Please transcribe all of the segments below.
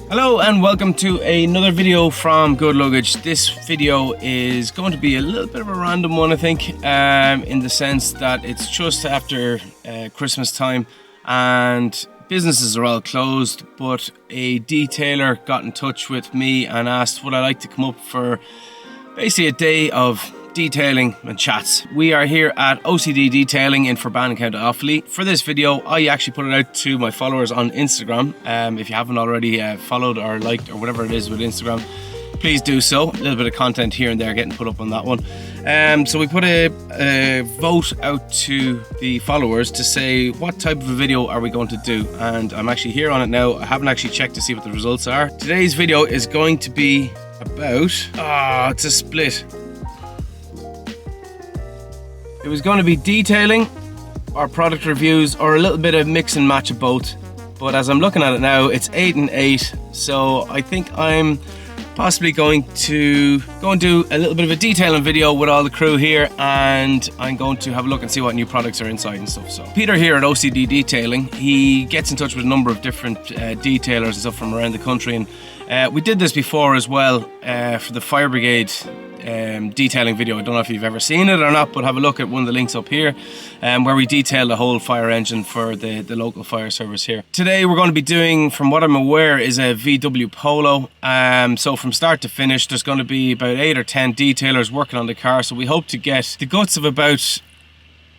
Hello and welcome to another video from Good Luggage. This video is going to be a little bit of a random one, I think, in the sense that it's just after Christmas time and businesses are all closed, but a detailer got in touch with me and asked would I like to come up for basically a day of detailing and chats. We are here at OCD Detailing in ferbane, County Offaly. For this video, I actually put it out to my followers on Instagram. If you haven't already followed or liked or whatever it is with Instagram, please do so. A little bit of content here and there getting put up on that one. So we put a vote out to the followers to say what type of a video are we going to do, and I'm actually here on it now. I haven't actually checked to see what the results are. Today's video is going to be about it's a split. It was going to be detailing or product reviews or a little bit of mix and match of both, but as I'm looking at it now, it's 8 and 8, so I think I'm possibly going to go and do a little bit of a detailing video with all the crew here, and I'm going to have a look and see what new products are inside and stuff. So Peter here at OCD Detailing, he gets in touch with a number of different detailers and stuff from around the country, and we did this before as well for the fire brigade detailing video. I don't know if you've ever seen it or not, but have a look at one of the links up here where we detail the whole fire engine for the local fire service here. Today we're going to be doing, from what I'm aware, is a VW Polo. So from start to finish there's going to be about 8 or 10 detailers working on the car, so we hope to get the guts of about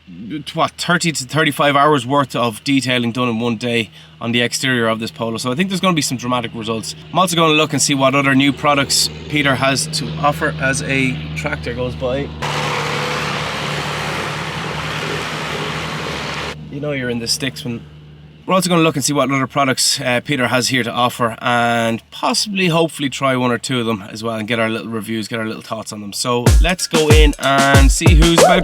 30 to 35 hours worth of detailing done in one day on the exterior of this Polo. So I think there's going to be some dramatic results. I'm also going to look and see what other new products Peter has to offer as a tractor goes by. You know you're in the sticks when... We're also going to look and see what other products Peter has here to offer, and possibly, hopefully, try one or two of them as well and get our little reviews, get our little thoughts on them. So let's go in and see who's about.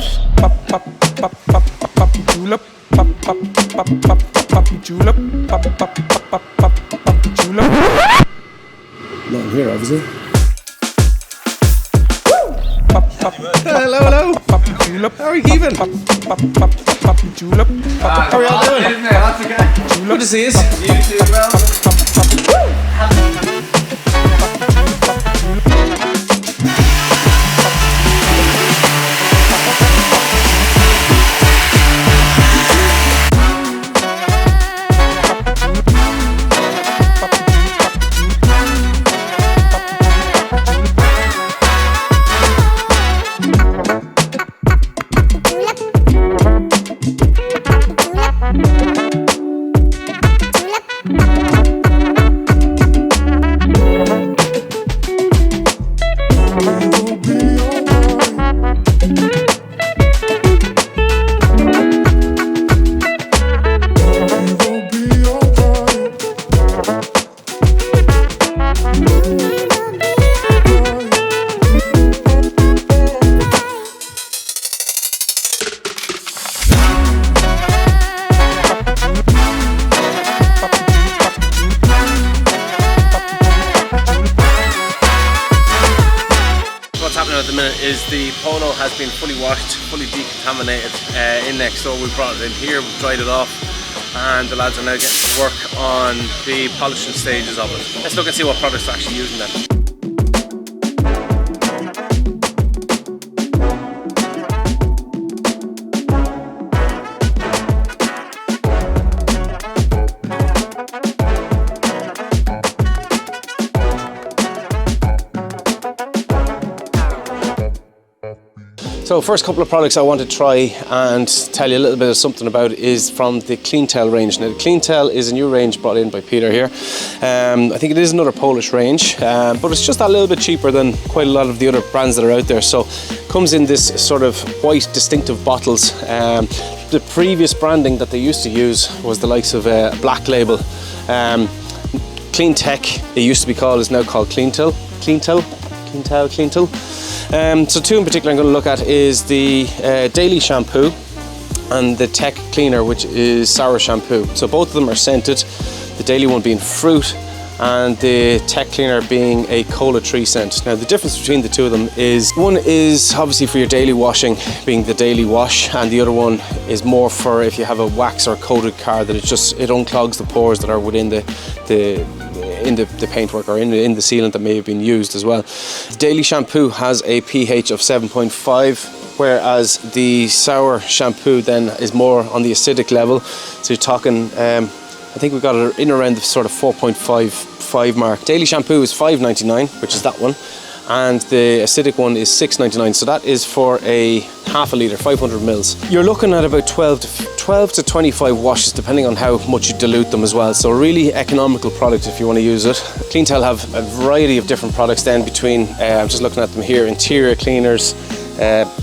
Julep, julep, julep. Not here, obviously. Hello, hello. How are you keeping? How are y'all doing? Good to see you. You too, well. At the minute is the Polo has been fully washed, fully decontaminated in next, so we brought it in here, we dried it off, and the lads are now getting to work on the polishing stages of it. Let's look and see what products they're actually using then. So first couple of products I want to try and tell you a little bit of something about is from the Cleantle range. Now the Cleantle is a new range brought in by Peter here. I think it is another Polish range, but it's just a little bit cheaper than quite a lot of the other brands that are out there. So comes in this sort of white distinctive bottles. The previous branding that they used to use was the likes of Black Label. Clean Tech, it used to be called, is now called Cleantle. So two in particular I'm going to look at is the Daily Shampoo and the Tech Cleaner, which is sour shampoo. So both of them are scented, the Daily one being fruit and the Tech Cleaner being a cola tree scent. Now the difference between the two of them is one is obviously for your daily washing, being the daily wash, and the other one is more for if you have a wax or coated car, that it unclogs the pores that are within the paintwork or in the sealant that may have been used as well. Daily Shampoo has a pH of 7.5, whereas the sour shampoo then is more on the acidic level. So you're talking, I think we've got it in around the sort of 4.55 mark. Daily Shampoo is $5.99, which is that one, and the acidic one is $6.99. So that is for a half a litre, 500 mils. You're looking at about 12 to 25 washes, depending on how much you dilute them as well. So a really economical product if you want to use it. Cleantle have a variety of different products then between, I'm just looking at them here, interior cleaners,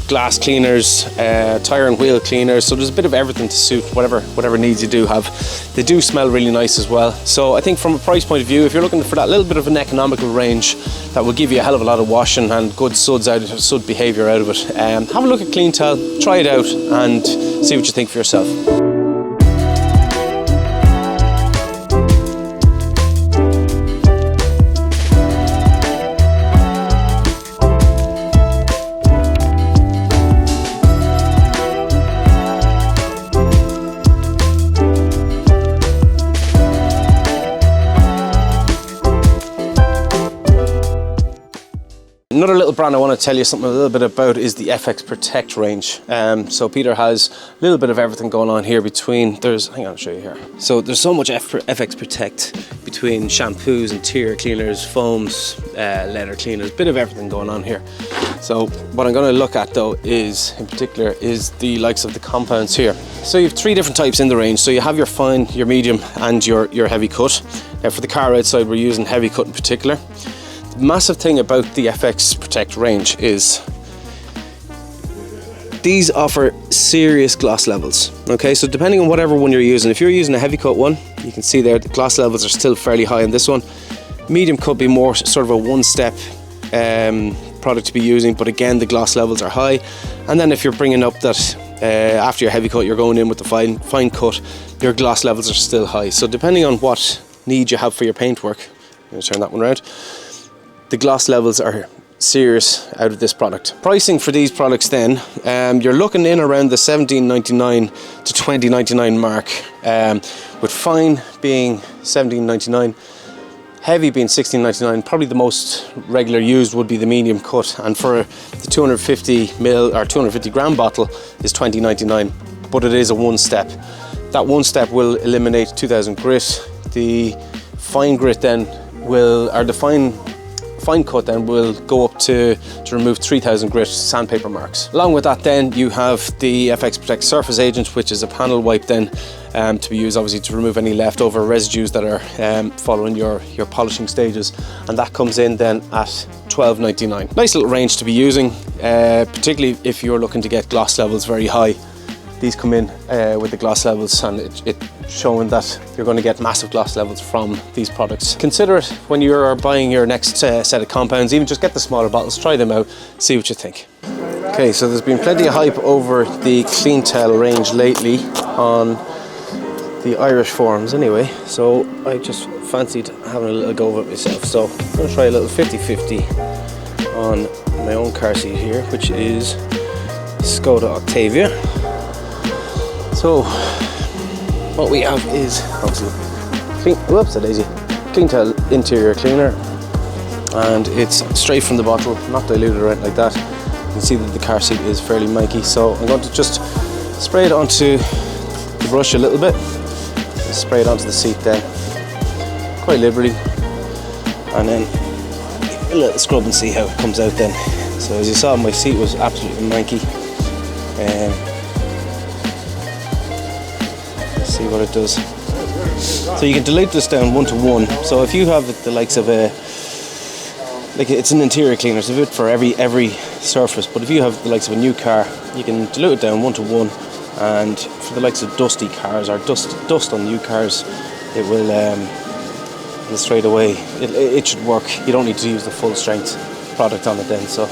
glass cleaners, tyre and wheel cleaners. So there's a bit of everything to suit whatever needs you do have. They do smell really nice as well. So I think from a price point of view, if you're looking for that little bit of an economical range that will give you a hell of a lot of washing and good sud behaviour out of it, have a look at Cleantle, try it out and see what you think for yourself. Another little brand I want to tell you something a little bit about is the FX Protect range. So Peter has a little bit of everything going on here between, hang on, I'll show you here. So there's so much FX Protect between shampoos, interior cleaners, foams, leather cleaners, bit of everything going on here. So what I'm going to look at though is, in particular, is the likes of the compounds here. So you have three different types in the range. So you have your fine, your medium and your heavy cut. Now for the car outside we're using heavy cut in particular. The massive thing about the FX Protect range is these offer serious gloss levels. Okay, so depending on whatever one you're using, if you're using a heavy cut one, you can see there the gloss levels are still fairly high in this one. Medium cut be more sort of a one-step product to be using, but again the gloss levels are high. And then if you're bringing up that after your heavy cut you're going in with the fine cut, your gloss levels are still high. So depending on what need you have for your paintwork, I'm going to turn that one around, the gloss levels are serious out of this product. Pricing for these products then, you're looking in around the $17.99 to $20.99 mark, with fine being $17.99, heavy being $16.99. Probably the most regular used would be the medium cut, and for the 250 ml or 250 gram bottle is $20.99, but it is a one step. That one step will eliminate 2000 grit. The fine grit then will, or the fine cut then will go up to remove 3000 grit sandpaper marks. Along with that then you have the FX Protect Surface Agent, which is a panel wipe then to be used obviously to remove any leftover residues that are following your polishing stages, and that comes in then at $12.99. Nice little range to be using, particularly if you're looking to get gloss levels very high. These come in with the gloss levels, and it's showing that you're going to get massive gloss levels from these products. Consider it when you're buying your next set of compounds. Even just get the smaller bottles, try them out, see what you think. Okay, so there's been plenty of hype over the Cleantle range lately on the Irish forums anyway, so I just fancied having a little go of it myself. So I'm going to try a little 50-50 on my own car seat here, which is Skoda Octavia. So what we have is obviously Cleantle interior cleaner, and it's straight from the bottle, not diluted or anything like that. You can see that the car seat is fairly manky, so I'm going to just spray it onto the brush a little bit, just spray it onto the seat then quite liberally, and then a little scrub and see how it comes out then. So as you saw, my seat was absolutely manky. Let's see what it does. So you can dilute this down 1 to 1. So if you have the likes of a, like it's an interior cleaner, so it's for every surface. But if you have the likes of a new car, you can dilute it down 1 to 1. And for the likes of dusty cars or dust on new cars, it will straight away. It should work. You don't need to use the full strength product on it then. So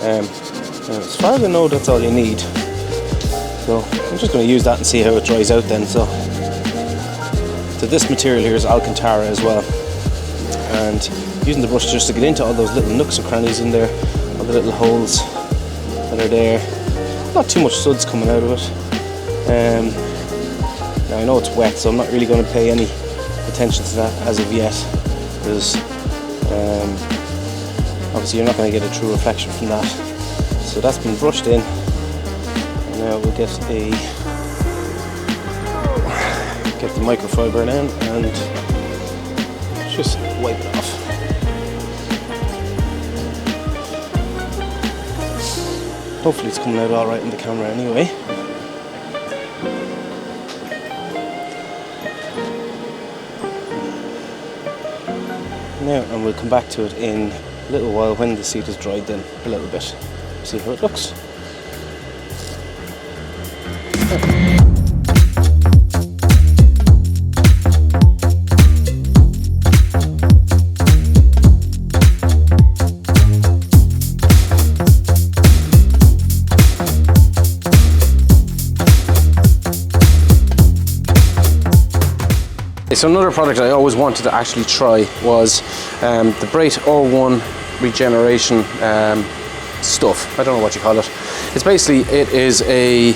as far as I know, that's all you need. So I'm just going to use that and see how it dries out then. So this material here is Alcantara as well, and using the brush just to get into all those little nooks and crannies in there, all the little holes that are there. Not too much suds coming out of it. Now I know it's wet, so I'm not really going to pay any attention to that as of yet, because obviously you're not going to get a true reflection from that. So that's been brushed in, and now we'll get the microfiber in and just wipe it off. Hopefully it's coming out alright in the camera anyway. Now, and we'll come back to it in a little while when the seat is dried then a little bit. See how it looks. So another product I always wanted to actually try was the Brayt R1 regeneration stuff. I don't know what you call it. It's basically, it is a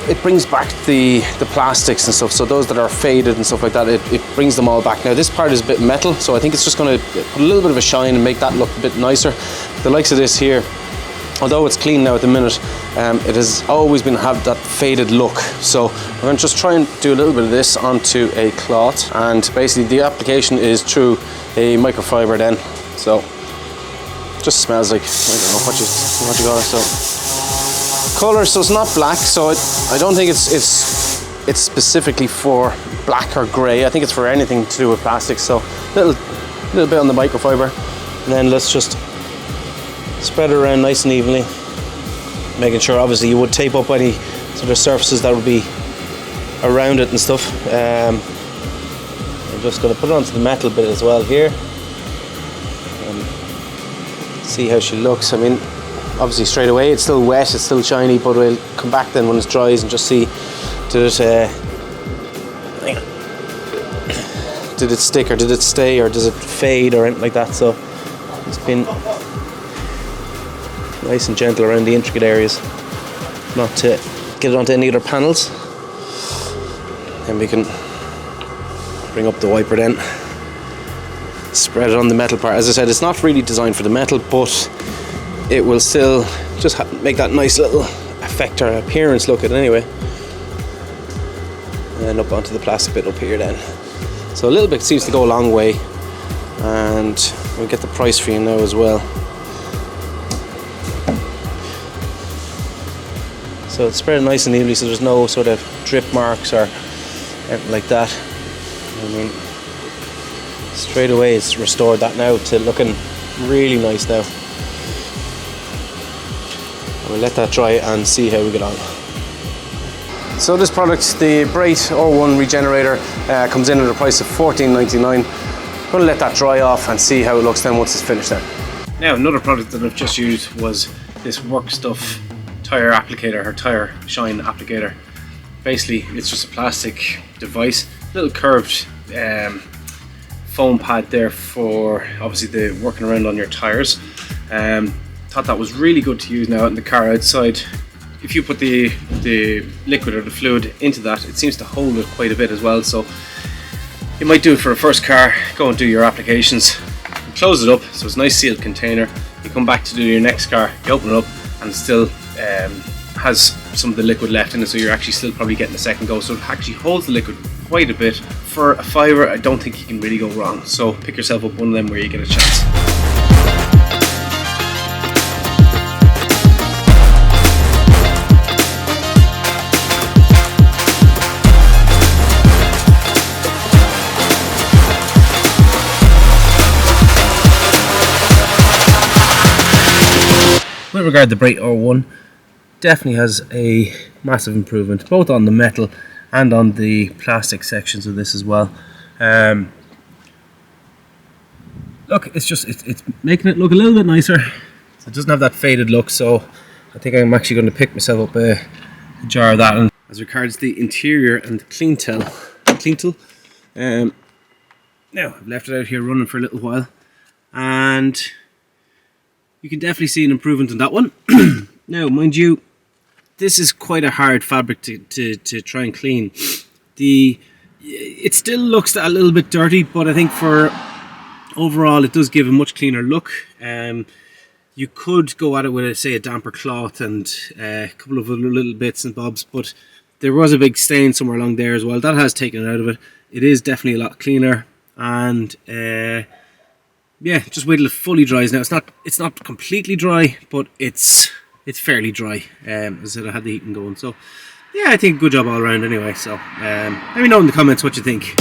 it brings back the plastics and stuff. So those that are faded and stuff like that, it brings them all back. Now this part is a bit metal, so I think it's just going to put a little bit of a shine and make that look a bit nicer. The likes of this here, although it's clean now at the minute, it has always been have that faded look. So we're going to just try and do a little bit of this onto a cloth, and basically the application is through a microfiber then. So it just smells like, I don't know what you got it. So color, so it's not black, so I don't think it's specifically for black or grey. I think it's for anything to do with plastic. So little bit on the microfiber, and then let's just spread it around nice and evenly, making sure obviously you would tape up any sort of surfaces that would be around it and stuff. I'm just going to put it onto the metal bit as well here and see how she looks. I mean, obviously straight away it's still wet, it's still shiny, but we'll come back then when it dries and just see did it stick or did it stay or does it fade or anything like that. So it's been nice and gentle around the intricate areas, not to get it onto any other panels. Then we can bring up the wiper then, spread it on the metal part. As I said, it's not really designed for the metal, but it will still just make that nice little effect or appearance look at it anyway. And then up onto the plastic bit up here then. So a little bit seems to go a long way, and we'll get the price for you now as well. So it's spread nice and evenly, so there's no sort of drip marks or anything like that. I mean, straight away it's restored that now to looking really nice now. We'll let that dry and see how we get on. So this product, the Brayt R1 Regenerator, comes in at a price of $14.99. I'm going to let that dry off and see how it looks then once it's finished then. Now another product that I've just used was this Workstuff tire applicator, or tire shine applicator. Basically it's just a plastic device, little curved foam pad there for obviously the working around on your tires. Thought that was really good to use now in the car outside. If you put the liquid or the fluid into that, it seems to hold it quite a bit as well. So you might do it for a first car, go and do your applications, close it up so it's a nice sealed container. You come back to do your next car, you open it up and it still has some of the liquid left in it, so you're actually still probably getting a second go. So it actually holds the liquid quite a bit. For a fiver, I don't think you can really go wrong. So pick yourself up one of them where you get a chance. with regard to the Brayt R1, definitely has a massive improvement, both on the metal and on the plastic sections of this as well. Look, it's making it look a little bit nicer. It doesn't have that faded look, so I think I'm actually going to pick myself up a jar of that. And as regards the interior and Cleantle, now I've left it out here running for a little while, and you can definitely see an improvement on that one. Now, mind you, this is quite a hard fabric to try and clean. It still looks a little bit dirty, but I think for overall it does give a much cleaner look. You could go at it with, say, a damper cloth and a couple of other little bits and bobs, but there was a big stain somewhere along there as well. That has taken it out of it. It is definitely a lot cleaner, and yeah, just wait till it fully dries. Now it's not completely dry, but it's fairly dry. As I said, I had the heating going, so yeah, I think good job all around anyway. So let me know in the comments what you think.